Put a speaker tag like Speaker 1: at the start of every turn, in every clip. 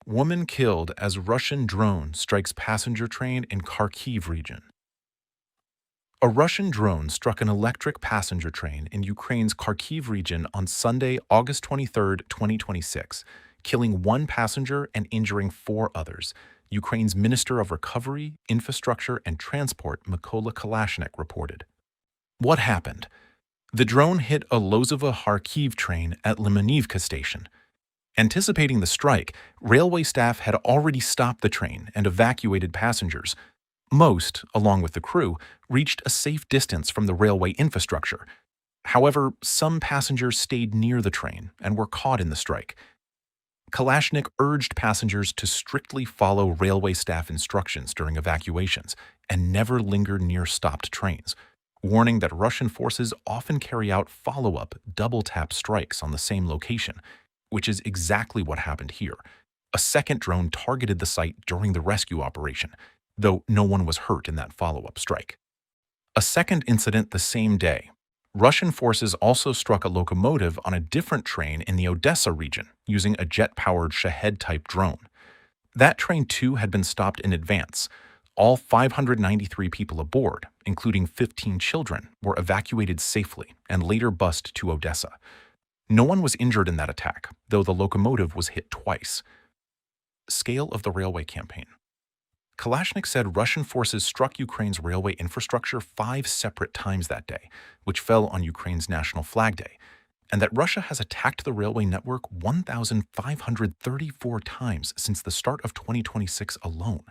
Speaker 1: Woman killed as Russian drone strikes passenger train in Kharkiv region. A Russian drone struck an electric passenger train in Ukraine's Kharkiv region on Sunday, August 23, 2026, killing one passenger and injuring four others, Ukraine's Minister of Recovery, Infrastructure, and Transport, Mykola Kalashnyk, reported. What happened? The drone hit a Lozova-Kharkiv train at Lymanivka station. Anticipating the strike, railway staff had already stopped the train and evacuated passengers. Most, along with the crew, reached a safe distance from the railway infrastructure. However, some passengers stayed near the train and were caught in the strike. Kalashnyk urged passengers to strictly follow railway staff instructions during evacuations and never linger near stopped trains, warning that Russian forces often carry out follow-up double-tap strikes on the same location, which is exactly what happened here. A second drone targeted the site during the rescue operation, though no one was hurt in that follow-up strike. A second incident the same day. Russian forces also struck a locomotive on a different train in the Odesa region using a jet-powered Shahed-type drone. That train too had been stopped in advance. All 593 people aboard, including 15 children, were evacuated safely and later bused to Odessa. No one was injured in that attack, though the locomotive was hit twice. Scale of the railway campaign. Kalashnyk said Russian forces struck Ukraine's railway infrastructure 5 separate times that day, which fell on Ukraine's National Flag Day, and that Russia has attacked the railway network 1,534 times since the start of 2026 alone.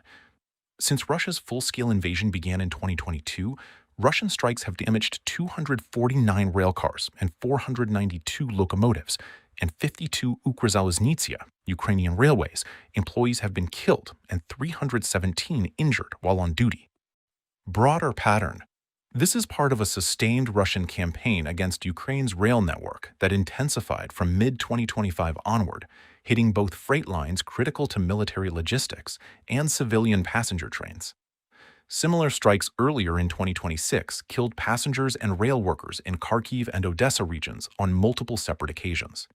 Speaker 1: Since Russia's full-scale invasion began in 2022, Russian strikes have damaged 249 railcars and 492 locomotives, and 52 Ukrzaliznytsia, Ukrainian railways, employees have been killed and 317 injured while on duty. Broader pattern. This is part of a sustained Russian campaign against Ukraine's rail network that intensified from mid-2025 onward, hitting both freight lines critical to military logistics and civilian passenger trains. Similar strikes earlier in 2026 killed passengers and rail workers in Kharkiv and Odessa regions on multiple separate occasions.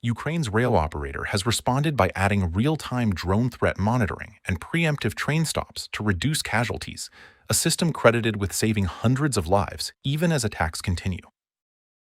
Speaker 1: Ukraine's rail operator has responded by adding real-time drone threat monitoring and preemptive train stops to reduce casualties, a system credited with saving hundreds of lives even as attacks continue.